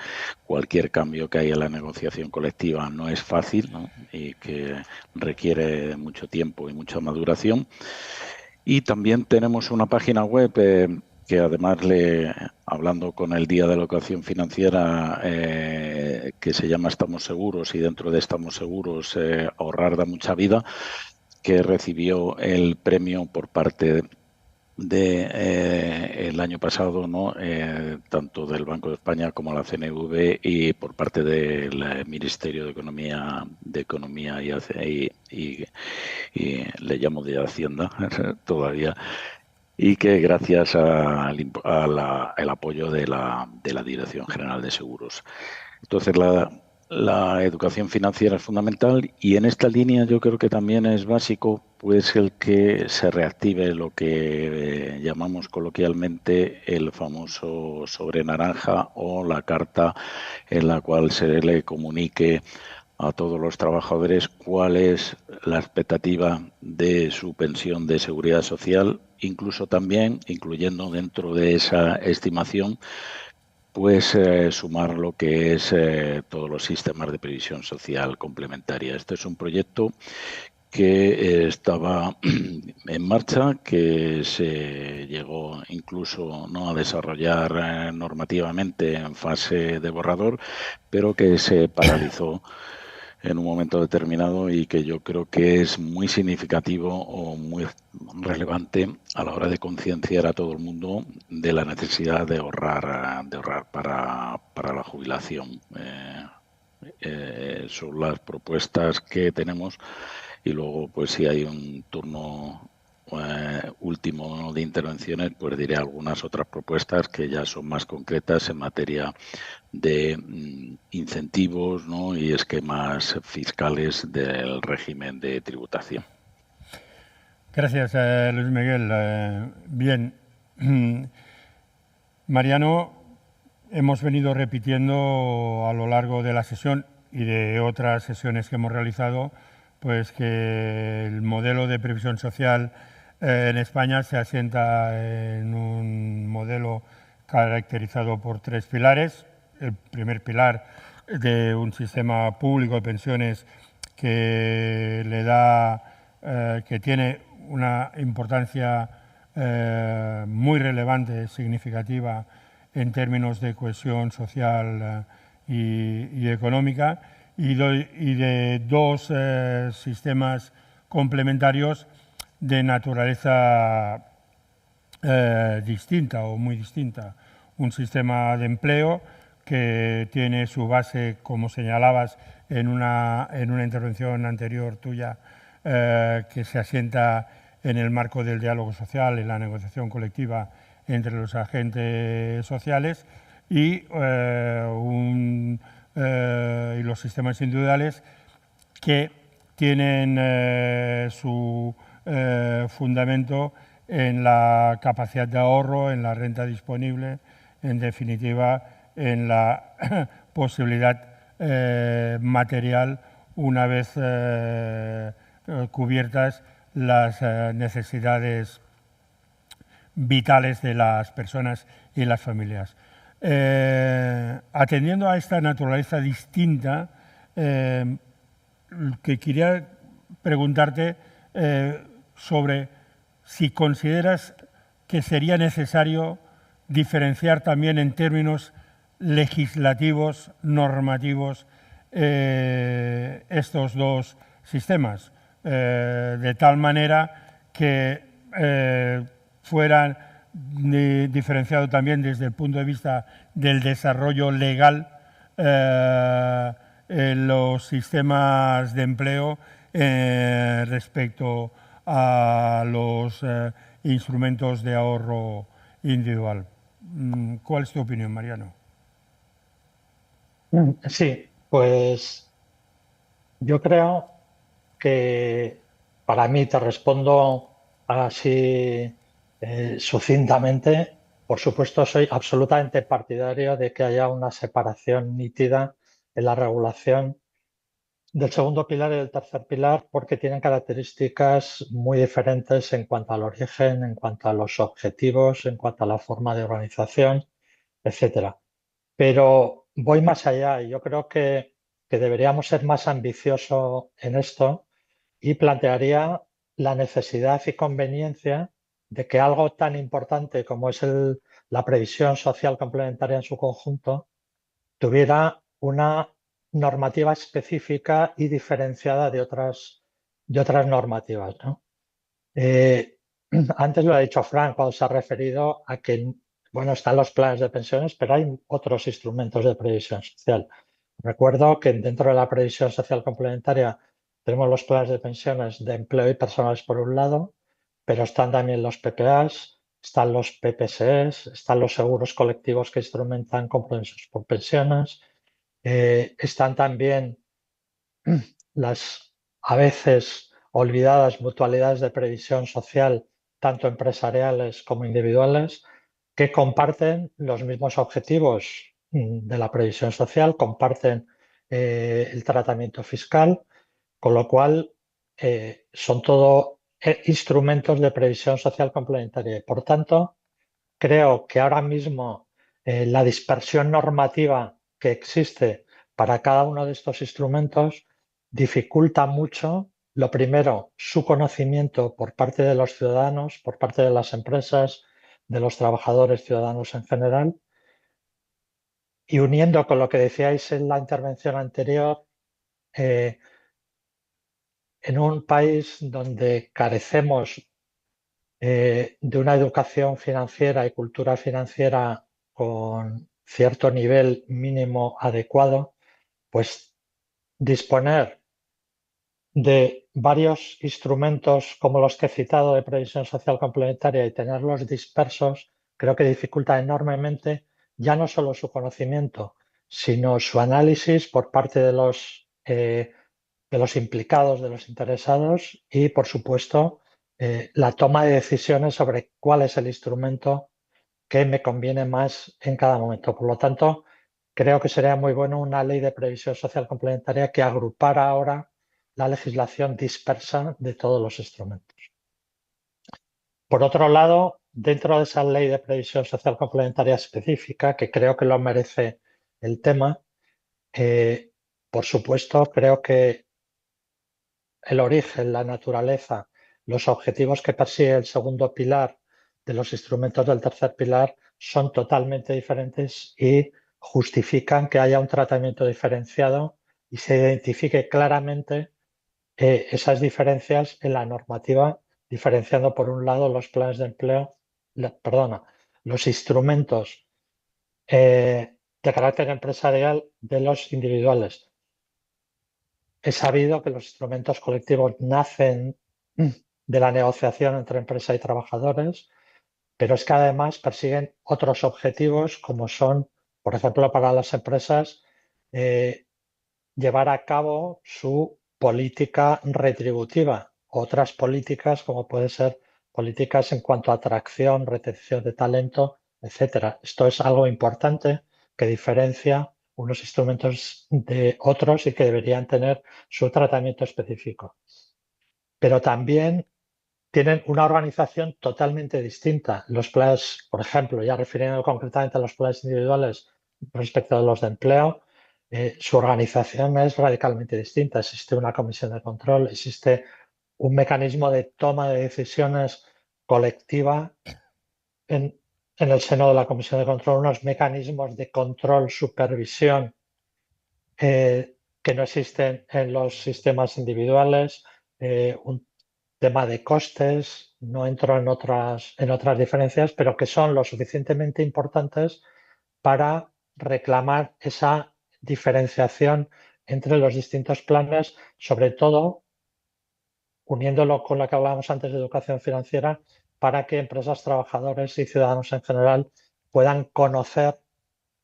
cualquier cambio que haya en la negociación colectiva no es fácil, y que requiere mucho tiempo y mucha maduración. Y también tenemos una página web que además, hablando con el Día de la Educación Financiera, que se llama Estamos Seguros, y dentro de Estamos Seguros ahorrar da mucha vida, que recibió el premio por parte el año pasado, tanto del Banco de España como la CNV, y por parte del Ministerio de Economía y le llamo de Hacienda todavía, y que gracias al apoyo de la Dirección General de Seguros. Entonces, la educación financiera es fundamental, y en esta línea yo creo que también es básico pues el que se reactive lo que llamamos coloquialmente el famoso sobre naranja o la carta en la cual se le comunique a todos los trabajadores cuál es la expectativa de su pensión de seguridad social, incluso también, incluyendo dentro de esa estimación, pues sumar lo que es todos los sistemas de previsión social complementaria. Este es un proyecto que estaba en marcha, que se llegó incluso no a desarrollar normativamente en fase de borrador, pero que se paralizó en un momento determinado y que yo creo que es muy significativo o muy relevante a la hora de concienciar a todo el mundo de la necesidad de ahorrar para la jubilación. Son las propuestas que tenemos y luego, pues si hay un turno último de intervenciones, pues diré algunas otras propuestas que ya son más concretas en materia de incentivos, ¿no?, y esquemas fiscales del régimen de tributación. Gracias, Luis Miguel. Bien, Mariano, hemos venido repitiendo a lo largo de la sesión y de otras sesiones que hemos realizado, pues que el modelo de previsión social en España se asienta en un modelo caracterizado por 3 pilares. El primer pilar de un sistema público de pensiones que le da, que tiene una importancia muy relevante, significativa en términos de cohesión social y económica, y de 2 sistemas complementarios de naturaleza distinta o muy distinta. Un sistema de empleo que tiene su base, como señalabas en una intervención anterior tuya, que se asienta en el marco del diálogo social, en la negociación colectiva entre los agentes sociales, y los sistemas individuales que tienen su fundamento en la capacidad de ahorro, en la renta disponible, en definitiva, en la posibilidad material una vez cubiertas las necesidades vitales de las personas y las familias. Atendiendo a esta naturaleza distinta, que quería preguntarte sobre si consideras que sería necesario diferenciar también en términos legislativos, normativos, estos 2 sistemas, de tal manera que fueran diferenciados también desde el punto de vista del desarrollo legal los sistemas de empleo respecto a los instrumentos de ahorro individual. ¿Cuál es tu opinión, Mariano? Sí, pues yo creo que para mí, te respondo así sucintamente, por supuesto soy absolutamente partidario de que haya una separación nítida en la regulación del segundo pilar y del tercer pilar, porque tienen características muy diferentes en cuanto al origen, en cuanto a los objetivos, en cuanto a la forma de organización, etcétera. Pero voy más allá y yo creo que deberíamos ser más ambiciosos en esto y plantearía la necesidad y conveniencia de que algo tan importante como es la previsión social complementaria en su conjunto tuviera una normativa específica y diferenciada de otras normativas, ¿no? Antes lo ha dicho Fran cuando se ha referido a que, bueno, están los planes de pensiones, pero hay otros instrumentos de previsión social. Recuerdo que dentro de la previsión social complementaria tenemos los planes de pensiones de empleo y personales por un lado, pero están también los PPAs, están los PPSEs, están los seguros colectivos que instrumentan compromisos por pensiones, están también a veces olvidadas mutualidades de previsión social, tanto empresariales como individuales, que comparten los mismos objetivos de la previsión social, comparten el tratamiento fiscal, con lo cual son todo instrumentos de previsión social complementaria. Y, por tanto, creo que ahora mismo la dispersión normativa que existe para cada uno de estos instrumentos dificulta mucho, lo primero, su conocimiento por parte de los ciudadanos, por parte de las empresas, de los trabajadores ciudadanos en general. Y uniendo con lo que decíais en la intervención anterior, en un país donde carecemos de una educación financiera y cultura financiera con cierto nivel mínimo adecuado, pues disponer de varios instrumentos como los que he citado de previsión social complementaria y tenerlos dispersos, creo que dificulta enormemente ya no solo su conocimiento, sino su análisis por parte de los implicados, de los interesados y, por supuesto, la toma de decisiones sobre cuál es el instrumento que me conviene más en cada momento. Por lo tanto, creo que sería muy bueno una ley de previsión social complementaria que agrupara ahora la legislación dispersa de todos los instrumentos. Por otro lado, dentro de esa ley de previsión social complementaria específica, que creo que lo merece el tema, por supuesto, creo que el origen, la naturaleza, los objetivos que persigue el segundo pilar de los instrumentos del tercer pilar son totalmente diferentes y justifican que haya un tratamiento diferenciado y se identifique claramente esas diferencias en la normativa, diferenciando por un lado los planes de empleo, los instrumentos de carácter empresarial de los individuales. He sabido que los instrumentos colectivos nacen de la negociación entre empresa y trabajadores, pero es que además persiguen otros objetivos como son, por ejemplo, para las empresas, llevar a cabo su política retributiva, otras políticas como pueden ser políticas en cuanto a atracción, retención de talento, etcétera. Esto es algo importante que diferencia unos instrumentos de otros y que deberían tener su tratamiento específico. Pero también tienen una organización totalmente distinta. Los planes, por ejemplo, ya refiriendo concretamente a los planes individuales respecto a los de empleo, su organización es radicalmente distinta. Existe una comisión de control, existe un mecanismo de toma de decisiones colectiva en el seno de la comisión de control, unos mecanismos de control, supervisión que no existen en los sistemas individuales, un tema de costes, no entro en otras diferencias, pero que son lo suficientemente importantes para reclamar esa diferenciación entre los distintos planes, sobre todo uniéndolo con lo que hablábamos antes de educación financiera, para que empresas, trabajadores y ciudadanos en general puedan conocer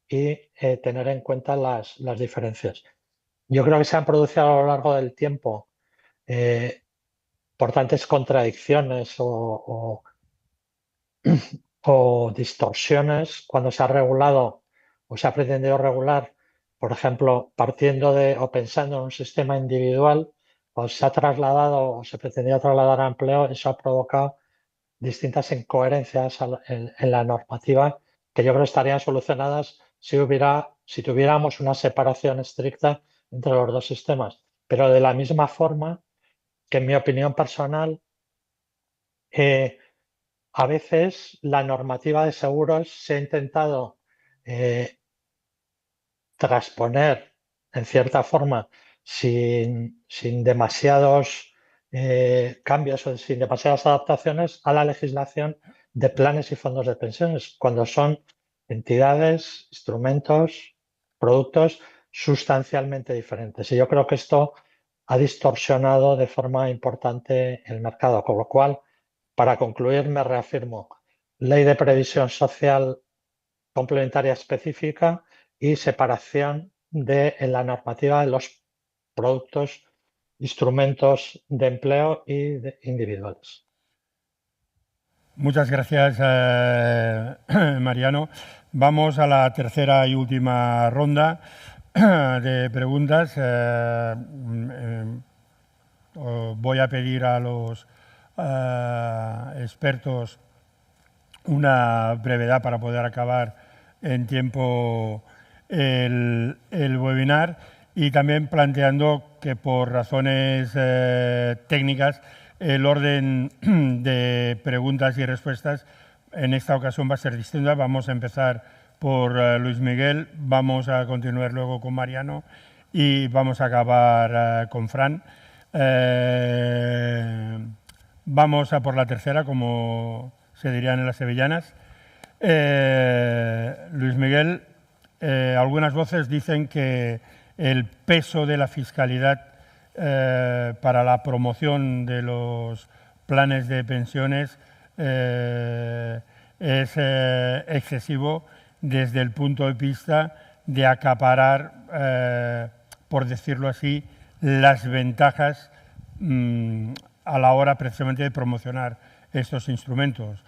y tener en cuenta las diferencias. Yo creo que se han producido a lo largo del tiempo importantes contradicciones o distorsiones cuando se ha regulado o se ha pretendido regular, por ejemplo, partiendo de o pensando en un sistema individual, o se ha trasladado o se pretendía trasladar a empleo, eso ha provocado distintas incoherencias en la normativa que yo creo estarían solucionadas si tuviéramos una separación estricta entre los dos sistemas. Pero de la misma forma que, en mi opinión personal, a veces la normativa de seguros se ha intentado transponer en cierta forma sin demasiados cambios o sin demasiadas adaptaciones a la legislación de planes y fondos de pensiones, cuando son entidades, instrumentos, productos sustancialmente diferentes. Y yo creo que esto ha distorsionado de forma importante el mercado, con lo cual, para concluir, me reafirmo, ley de previsión social complementaria específica y separación en la normativa de los productos instrumentos de empleo y individuales. Muchas gracias, Mariano. Vamos a la tercera y última ronda de preguntas. Voy a pedir a los expertos una brevedad para poder acabar en tiempo el webinar, y también planteando que por razones técnicas el orden de preguntas y respuestas en esta ocasión va a ser distinta. Vamos a empezar por Luis Miguel, vamos a continuar luego con Mariano y vamos a acabar con Fran. Vamos a por la tercera, como se dirían en las sevillanas. Luis Miguel, algunas voces dicen que el peso de la fiscalidad para la promoción de los planes de pensiones es excesivo desde el punto de vista de acaparar, por decirlo así, las ventajas a la hora precisamente de promocionar estos instrumentos.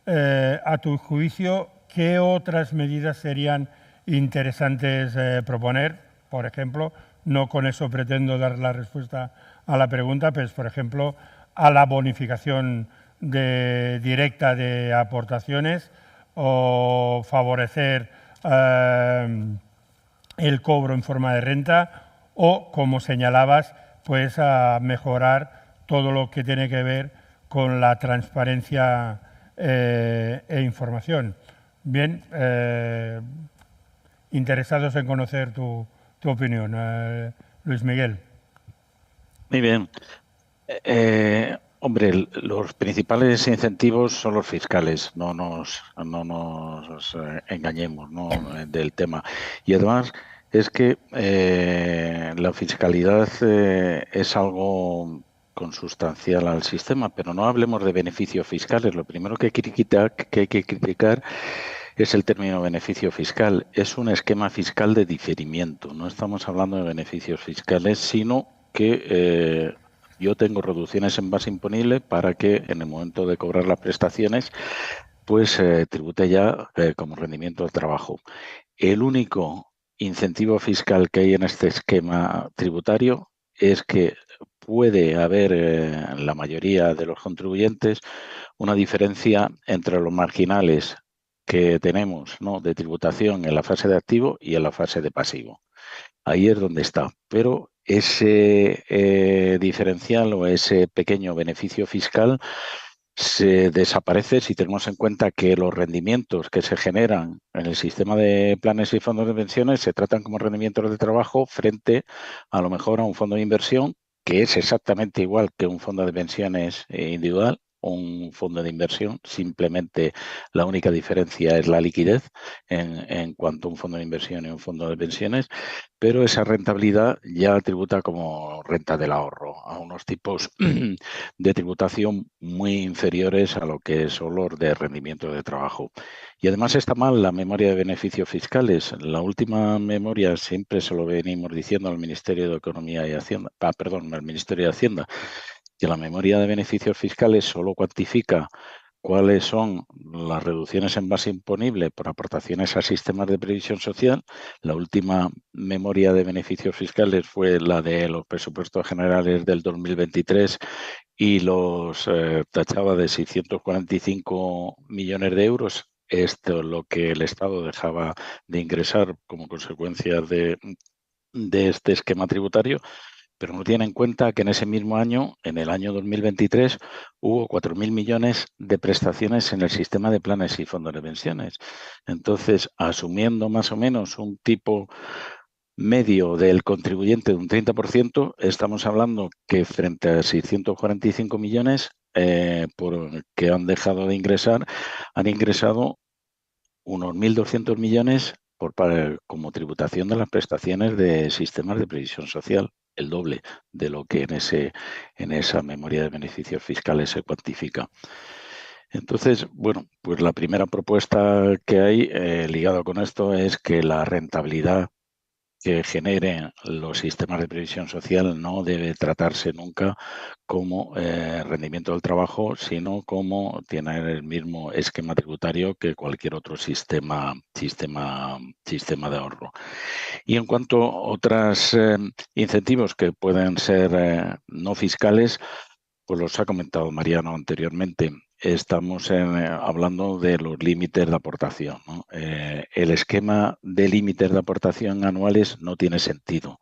A tu juicio, ¿qué otras medidas serían interesantes proponer? Por ejemplo, no con eso pretendo dar la respuesta a la pregunta, pues por ejemplo, a la bonificación directa de aportaciones, o favorecer el cobro en forma de renta, o, como señalabas, pues a mejorar todo lo que tiene que ver con la transparencia e información. Bien, interesados en conocer tu opinión, Luis Miguel. Muy bien. Hombre, los principales incentivos son los fiscales, no nos engañemos, ¿no?, del tema. Y además es que la fiscalidad es algo consustancial al sistema, pero no hablemos de beneficios fiscales. Lo primero que hay que criticar es el término beneficio fiscal. Es un esquema fiscal de diferimiento. No estamos hablando de beneficios fiscales, sino que yo tengo reducciones en base imponible para que en el momento de cobrar las prestaciones pues tribute ya como rendimiento del trabajo. El único incentivo fiscal que hay en este esquema tributario es que puede haber en la mayoría de los contribuyentes una diferencia entre los marginales que tenemos, ¿no?, de tributación en la fase de activo y en la fase de pasivo. Ahí es donde está. Pero ese diferencial o ese pequeño beneficio fiscal se desaparece si tenemos en cuenta que los rendimientos que se generan en el sistema de planes y fondos de pensiones se tratan como rendimientos de trabajo frente a lo mejor a un fondo de inversión que es exactamente igual que un fondo de pensiones individual o un fondo de inversión. Simplemente la única diferencia es la liquidez en cuanto a un fondo de inversión y un fondo de pensiones, pero esa rentabilidad ya tributa como renta del ahorro a unos tipos de tributación muy inferiores a lo que son los de rendimiento de trabajo. Y además está mal la memoria de beneficios fiscales. La última memoria, siempre se lo venimos diciendo al Ministerio de Economía y Hacienda, al Ministerio de Hacienda, que la memoria de beneficios fiscales solo cuantifica cuáles son las reducciones en base imponible por aportaciones a sistemas de previsión social. La última memoria de beneficios fiscales fue la de los presupuestos generales del 2023 y los tachaba de 645 millones de euros. Esto es lo que el Estado dejaba de ingresar como consecuencia de este esquema tributario. Pero no tiene en cuenta que en ese mismo año, en el año 2023, hubo 4.000 millones de prestaciones en el sistema de planes y fondos de pensiones. Entonces, asumiendo más o menos un tipo medio del contribuyente de un 30%, estamos hablando que frente a 645 millones que han dejado de ingresar, han ingresado unos 1.200 millones como tributación de las prestaciones de sistemas de previsión social, el doble de lo que en esa memoria de beneficios fiscales se cuantifica. Entonces, bueno, pues la primera propuesta que hay ligada con esto es que la rentabilidad que generen los sistemas de previsión social no debe tratarse nunca como rendimiento del trabajo, sino como tener el mismo esquema tributario que cualquier otro sistema de ahorro. Y en cuanto a otros incentivos que pueden ser no fiscales, pues los ha comentado Mariano anteriormente. Estamos hablando de los límites de aportación, ¿no? El esquema de límites de aportación anuales no tiene sentido.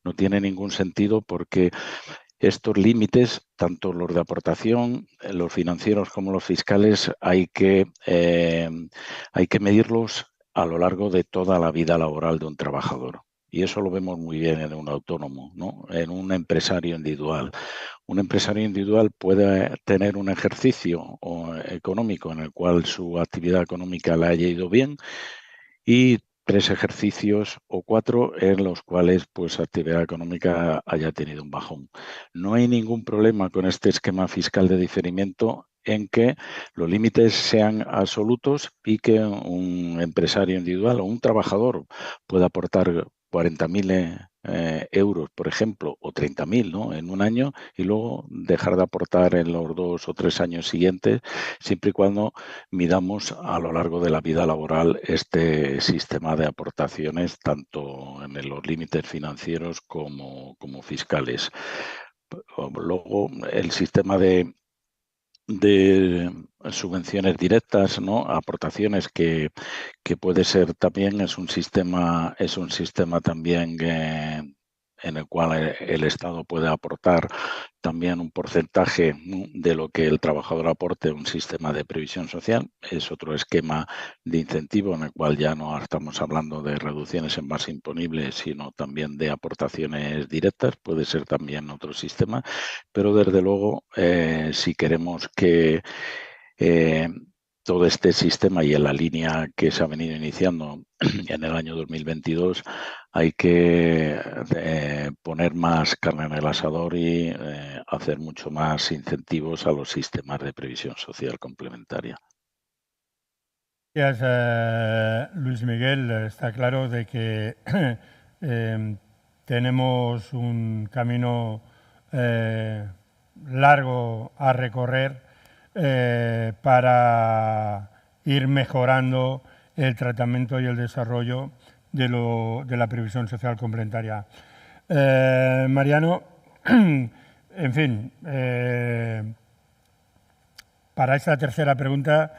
No tiene ningún sentido porque estos límites, tanto los de aportación, los financieros como los fiscales, hay que medirlos a lo largo de toda la vida laboral de un trabajador. Y eso lo vemos muy bien en un autónomo, ¿no? En un empresario individual. Un empresario individual puede tener un ejercicio económico en el cual su actividad económica le haya ido bien y 3 ejercicios o 4 en los cuales pues su actividad económica haya tenido un bajón. No hay ningún problema con este esquema fiscal de diferimiento en que los límites sean absolutos y que un empresario individual o un trabajador pueda aportar 40.000 euros, por ejemplo, o 30.000, ¿no?, en un año y luego dejar de aportar en los 2 o 3 años siguientes, siempre y cuando midamos a lo largo de la vida laboral este sistema de aportaciones, tanto en los límites financieros como fiscales. Luego, el sistema de subvenciones directas, ¿no?, aportaciones que puede ser también, es un sistema también en el cual el Estado puede aportar también un porcentaje, ¿no?, de lo que el trabajador aporte a un sistema de previsión social. Es otro esquema de incentivo en el cual ya no estamos hablando de reducciones en base imponible, sino también de aportaciones directas. Puede ser también otro sistema, pero desde luego, si queremos que todo este sistema y en la línea que se ha venido iniciando en el año 2022, hay que poner más carne en el asador y hacer mucho más incentivos a los sistemas de previsión social complementaria. Gracias, Luis Miguel. Está claro de que tenemos un camino largo a recorrer para ir mejorando el tratamiento y el desarrollo de la previsión social complementaria. Mariano, en fin, para esta tercera pregunta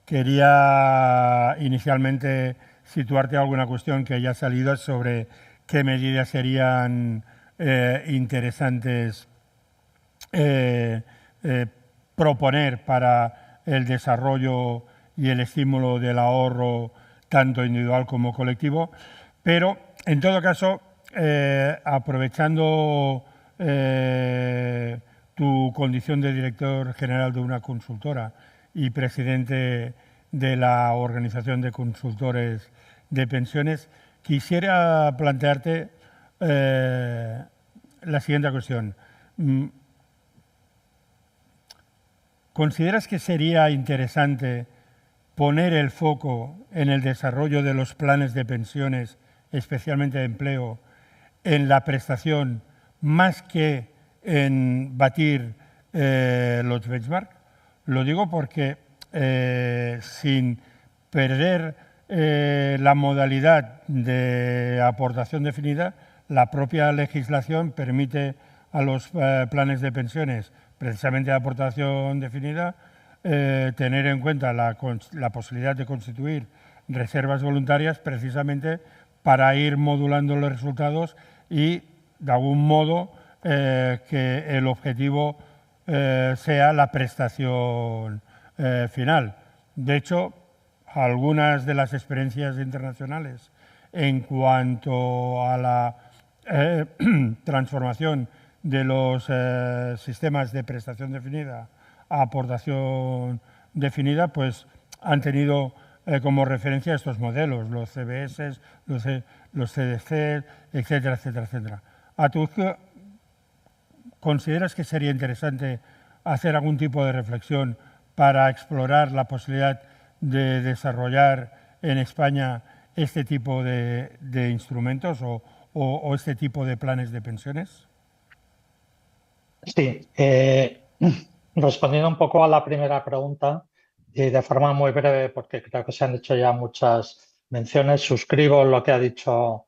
quería inicialmente situarte alguna cuestión que haya salido sobre qué medidas serían interesantes proponer para el desarrollo y el estímulo del ahorro tanto individual como colectivo, pero en todo caso, aprovechando tu condición de director general de una consultora y presidente de la Organización de Consultores de Pensiones, quisiera plantearte la siguiente cuestión. ¿Consideras que sería interesante poner el foco en el desarrollo de los planes de pensiones, especialmente de empleo, en la prestación más que en batir los benchmarks? Lo digo porque sin perder la modalidad de aportación definida, la propia legislación permite a los planes de pensiones, precisamente de aportación definida, tener en cuenta la posibilidad de constituir reservas voluntarias precisamente para ir modulando los resultados y, de algún modo, que el objetivo sea la prestación final. De hecho, algunas de las experiencias internacionales en cuanto a la transformación de los sistemas de prestación definida a aportación definida, pues han tenido como referencia estos modelos, los CBS, los CDC, etcétera, etcétera, etcétera. ¿A tu consideras que sería interesante hacer algún tipo de reflexión para explorar la posibilidad de desarrollar en España este tipo de instrumentos o este tipo de planes de pensiones? Sí, respondiendo un poco a la primera pregunta y de forma muy breve, porque creo que se han hecho ya muchas menciones, suscribo lo que ha dicho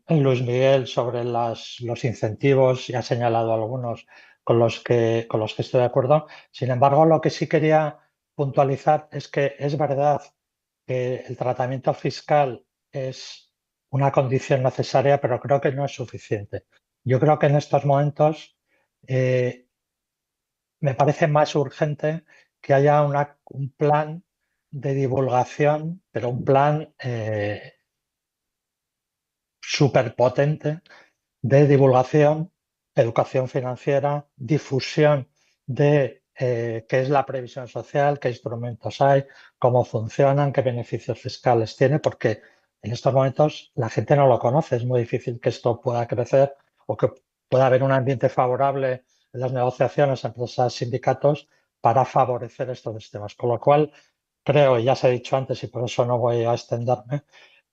Luis Miguel sobre los incentivos y ha señalado algunos con los que estoy de acuerdo. Sin embargo, lo que sí quería puntualizar es que es verdad que el tratamiento fiscal es una condición necesaria, pero creo que no es suficiente. Yo creo que en estos momentos eh, me parece más urgente que haya un plan de divulgación, pero un plan súper potente de divulgación, educación financiera, difusión de qué es la previsión social, qué instrumentos hay, cómo funcionan, qué beneficios fiscales tiene, porque en estos momentos la gente no lo conoce. Es muy difícil que esto pueda crecer o que pueda haber un ambiente favorable en las negociaciones entre empresas y sindicatos para favorecer estos temas. Con lo cual, creo, y ya se ha dicho antes y por eso no voy a extenderme,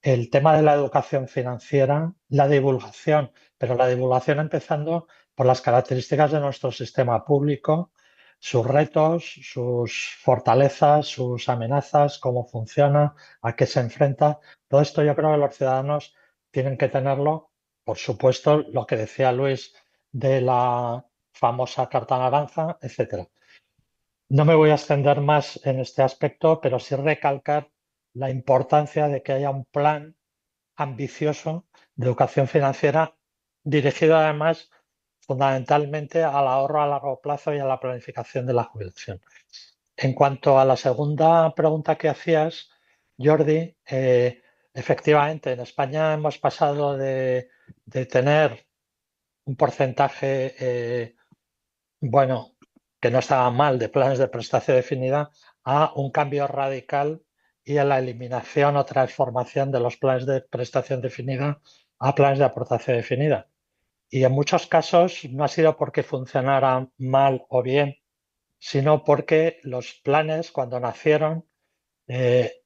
el tema de la educación financiera, la divulgación, pero la divulgación empezando por las características de nuestro sistema público, sus retos, sus fortalezas, sus amenazas, cómo funciona, a qué se enfrenta. Todo esto yo creo que los ciudadanos tienen que tenerlo. Por supuesto, lo que decía Luis de la famosa carta naranja, etcétera. No me voy a extender más en este aspecto, pero sí recalcar la importancia de que haya un plan ambicioso de educación financiera dirigido además fundamentalmente al ahorro a largo plazo y a la planificación de la jubilación. En cuanto a la segunda pregunta que hacías, Jordi, efectivamente en España hemos pasado de tener un porcentaje bueno, que no estaba mal, de planes de prestación definida, a un cambio radical y a la eliminación o transformación de los planes de prestación definida a planes de aportación definida. Y en muchos casos no ha sido porque funcionara mal o bien, sino porque los planes, cuando nacieron, eh,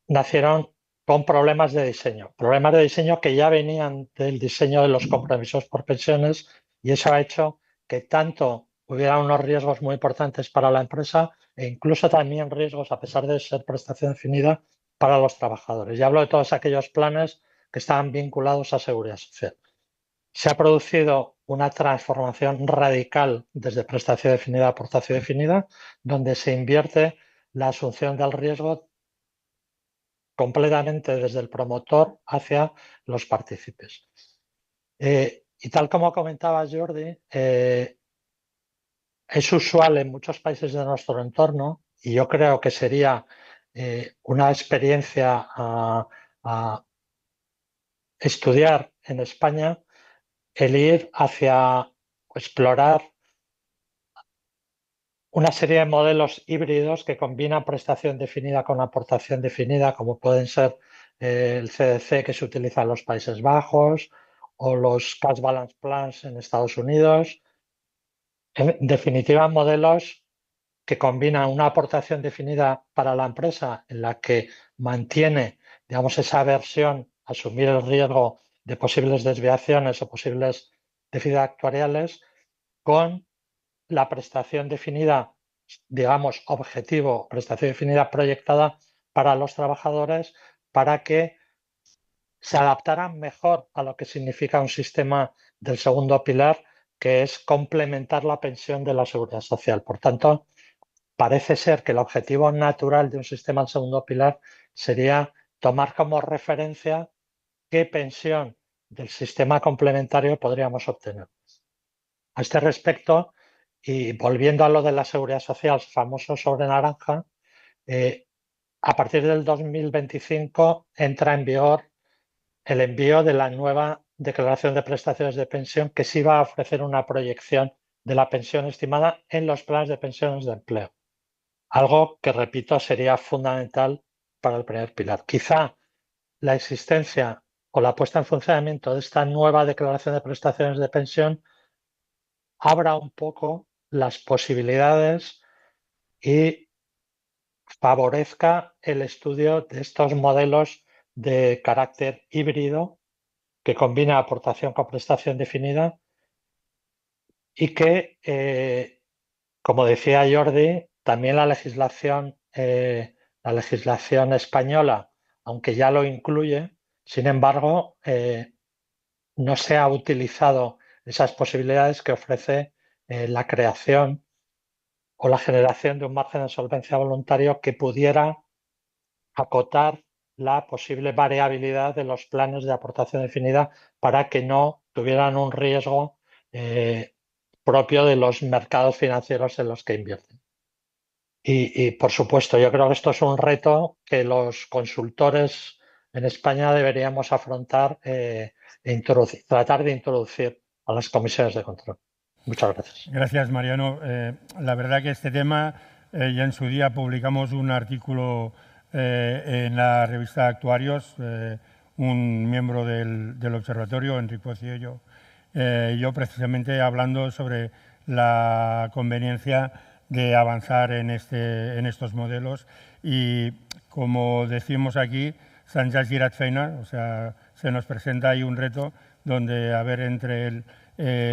nacieron con problemas de diseño que ya venían del diseño de los compromisos por pensiones y eso ha hecho que tanto hubiera unos riesgos muy importantes para la empresa e incluso también riesgos, a pesar de ser prestación definida, para los trabajadores. Y hablo de todos aquellos planes que estaban vinculados a seguridad social. Se ha producido una transformación radical desde prestación definida a aportación definida, donde se invierte la asunción del riesgo completamente desde el promotor hacia los partícipes. Y tal como comentaba Jordi, es usual en muchos países de nuestro entorno y yo creo que sería una experiencia a estudiar en España el ir hacia explorar una serie de modelos híbridos que combinan prestación definida con aportación definida, como pueden ser el CDC que se utiliza en los Países Bajos o los Cash Balance Plans en Estados Unidos. En definitiva, modelos que combinan una aportación definida para la empresa en la que mantiene, digamos, esa aversión a asumir el riesgo de posibles desviaciones o posibles déficits actuariales con la prestación definida, digamos, objetivo, prestación definida proyectada para los trabajadores para que se adaptaran mejor a lo que significa un sistema del segundo pilar, que es complementar la pensión de la seguridad social. Por tanto, parece ser que el objetivo natural de un sistema del segundo pilar sería tomar como referencia qué pensión del sistema complementario podríamos obtener. A este respecto, y volviendo a lo de la seguridad social, famoso sobre naranja, a partir del 2025 entra en vigor el envío de la nueva declaración de prestaciones de pensión que sí va a ofrecer una proyección de la pensión estimada en los planes de pensiones de empleo. Algo que, repito, sería fundamental para el primer pilar. Quizá la existencia o la puesta en funcionamiento de esta nueva declaración de prestaciones de pensión abra un poco las posibilidades y favorezca el estudio de estos modelos de carácter híbrido que combina aportación con prestación definida y que, como decía Jordi, también la legislación española, aunque ya lo incluye, sin embargo, no se ha utilizado esas posibilidades que ofrece la creación o la generación de un margen de solvencia voluntario que pudiera acotar la posible variabilidad de los planes de aportación definida para que no tuvieran un riesgo propio de los mercados financieros en los que invierten. Y, por supuesto, yo creo que esto es un reto que los consultores en España deberíamos afrontar tratar de introducir a las comisiones de control. Muchas gracias. Gracias, Mariano. La verdad que este tema, ya en su día publicamos un artículo en la revista Actuarios, un miembro del observatorio, Enrique Pociello, yo precisamente hablando sobre la conveniencia de avanzar en estos modelos y, como decimos aquí, Sant ja girat feina, o sea, se nos presenta ahí un reto donde, a ver, entre el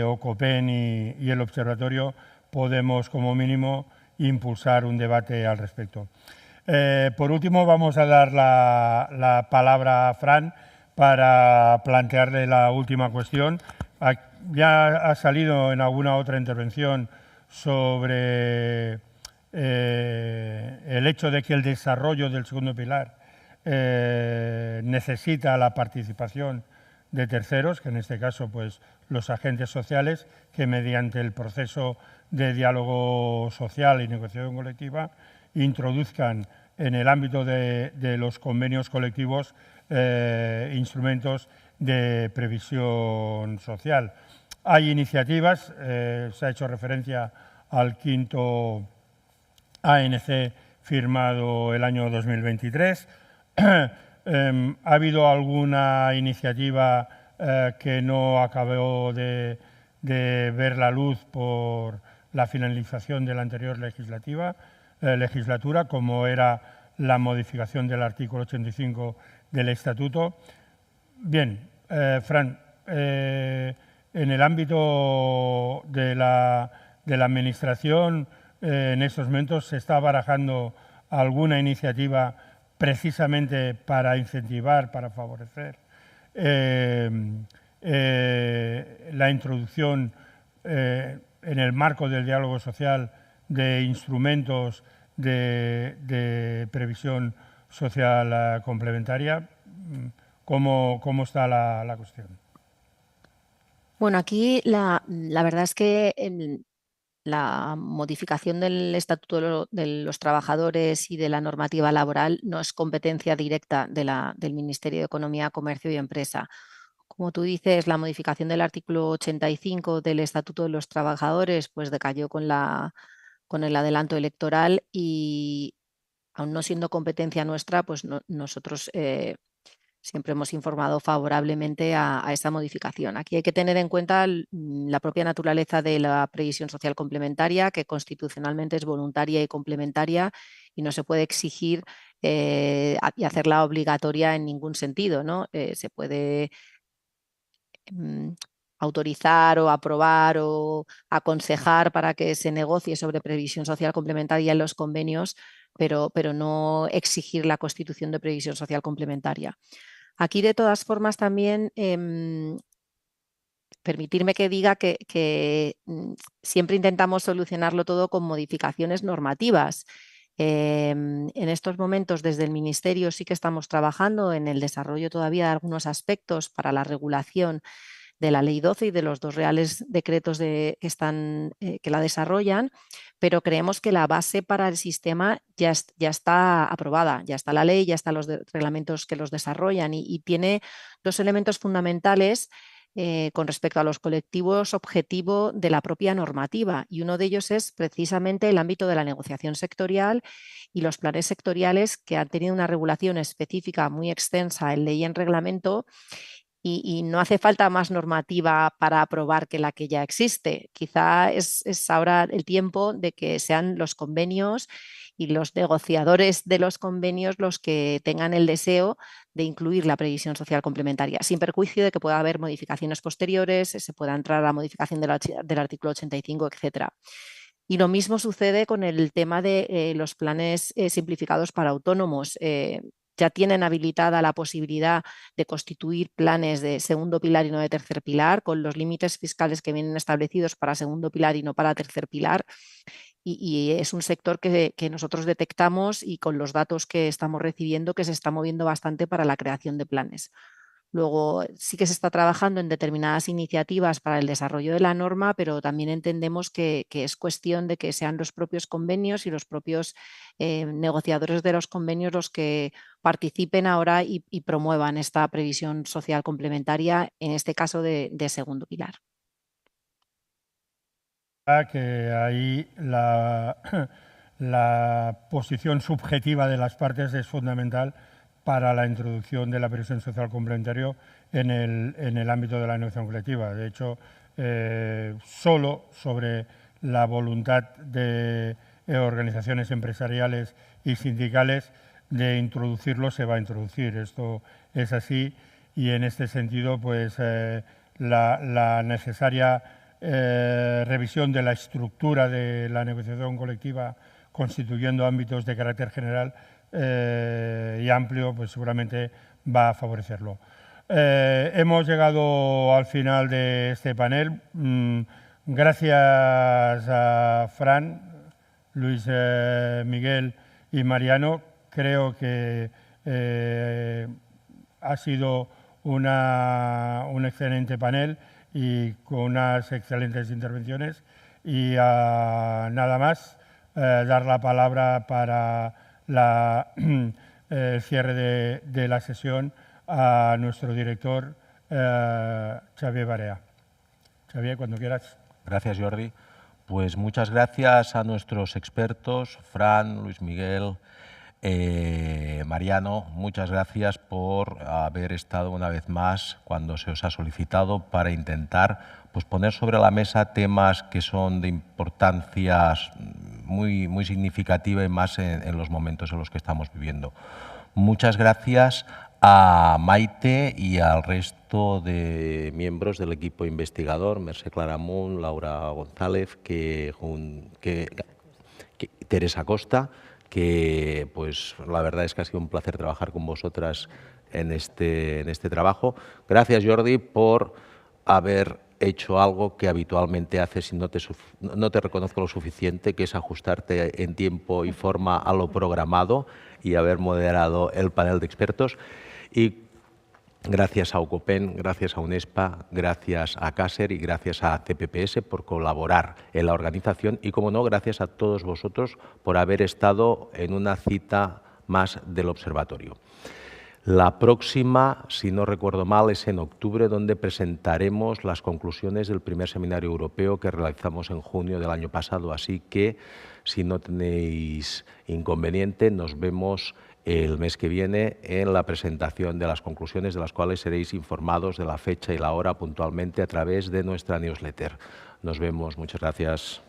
Ocopen y el observatorio podemos, como mínimo, impulsar un debate al respecto. Por último, vamos a dar la palabra a Fran para plantearle la última cuestión. Ya ha salido en alguna otra intervención sobre el hecho de que el desarrollo del segundo pilar necesita la participación de terceros, que en este caso pues los agentes sociales, que mediante el proceso de diálogo social y negociación colectiva introduzcan en el ámbito de los convenios colectivos instrumentos de previsión social. Hay iniciativas, se ha hecho referencia al quinto ANC firmado el año 2023. Ha habido alguna iniciativa que no acabó de ver la luz por la finalización de la anterior legislatura, como era la modificación del artículo 85 del Estatuto. Bien, Fran, en el ámbito de la Administración, en estos momentos se está barajando alguna iniciativa precisamente para incentivar, para favorecer la introducción en el marco del diálogo social de instrumentos de previsión social complementaria. ¿Cómo está la cuestión? Bueno, aquí la verdad es que la modificación del Estatuto de los Trabajadores y de la normativa laboral no es competencia directa del Ministerio de Economía, Comercio y Empresa. Como tú dices, la modificación del artículo 85 del Estatuto de los Trabajadores pues decayó con el adelanto electoral y, aun no siendo competencia nuestra, pues nosotros siempre hemos informado favorablemente a esa modificación. Aquí hay que tener en cuenta la propia naturaleza de la previsión social complementaria, que constitucionalmente es voluntaria y complementaria y no se puede exigir y hacerla obligatoria en ningún sentido, ¿no? Se puede autorizar o aprobar o aconsejar para que se negocie sobre previsión social complementaria en los convenios, pero no exigir la constitución de previsión social complementaria. Aquí, de todas formas, también permitirme que diga que siempre intentamos solucionarlo todo con modificaciones normativas. En estos momentos, desde el Ministerio, sí que estamos trabajando en el desarrollo todavía de algunos aspectos para la regulación de la Ley 12 y de los dos reales decretos que la desarrollan, pero creemos que la base para el sistema ya está aprobada, ya está la ley, ya están los reglamentos que los desarrollan y tiene dos elementos fundamentales con respecto a los colectivos objetivo de la propia normativa, y uno de ellos es precisamente el ámbito de la negociación sectorial y los planes sectoriales, que han tenido una regulación específica muy extensa en ley y en reglamento, y no hace falta más normativa para aprobar que la que ya existe. Quizá es ahora el tiempo de que sean los convenios y los negociadores de los convenios los que tengan el deseo de incluir la previsión social complementaria, sin perjuicio de que pueda haber modificaciones posteriores, se pueda entrar a la modificación del artículo 85, etcétera. Y lo mismo sucede con el tema de los planes simplificados para autónomos. Ya tienen habilitada la posibilidad de constituir planes de segundo pilar y no de tercer pilar, con los límites fiscales que vienen establecidos para segundo pilar y no para tercer pilar. Y es un sector que nosotros detectamos y con los datos que estamos recibiendo que se está moviendo bastante para la creación de planes. Luego sí que se está trabajando en determinadas iniciativas para el desarrollo de la norma, pero también entendemos que es cuestión de que sean los propios convenios y los propios negociadores de los convenios los que participen ahora y promuevan esta previsión social complementaria, en este caso de segundo pilar. Que ahí la posición subjetiva de las partes es fundamental para la introducción de la previsión social complementaria en el ámbito de la negociación colectiva. De hecho, solo sobre la voluntad de organizaciones empresariales y sindicales de introducirlo se va a introducir. Esto es así y en este sentido pues la necesaria revisión de la estructura de la negociación colectiva constituyendo ámbitos de carácter general y amplio, pues seguramente va a favorecerlo. Hemos llegado al final de este panel. Gracias a Fran, Luis Miguel y Mariano. Creo que ha sido un excelente panel y con unas excelentes intervenciones. Y nada más, dar la palabra para el cierre de la sesión a nuestro director, Xavier Barea. Xavier, cuando quieras. Gracias, Jordi. Pues muchas gracias a nuestros expertos, Fran, Luis Miguel, Mariano, muchas gracias por haber estado una vez más cuando se os ha solicitado para intentar pues, poner sobre la mesa temas que son de importancia muy significativa y más en los momentos en los que estamos viviendo. Muchas gracias a Maite y al resto de miembros del equipo investigador, Mercè Claramunt, Laura González, Teresa Costa, que pues la verdad es que ha sido un placer trabajar con vosotras en este trabajo. Gracias, Jordi, por haber hecho algo que habitualmente haces y no te reconozco lo suficiente, que es ajustarte en tiempo y forma a lo programado y haber moderado el panel de expertos. Y gracias a Ocopen, gracias a UNESPA, gracias a CASER y gracias a CPPS por colaborar en la organización y, como no, gracias a todos vosotros por haber estado en una cita más del observatorio. La próxima, si no recuerdo mal, es en octubre, donde presentaremos las conclusiones del primer seminario europeo que realizamos en junio del año pasado. Así que, si no tenéis inconveniente, nos vemos el mes que viene en la presentación de las conclusiones, de las cuales seréis informados de la fecha y la hora puntualmente a través de nuestra newsletter. Nos vemos. Muchas gracias.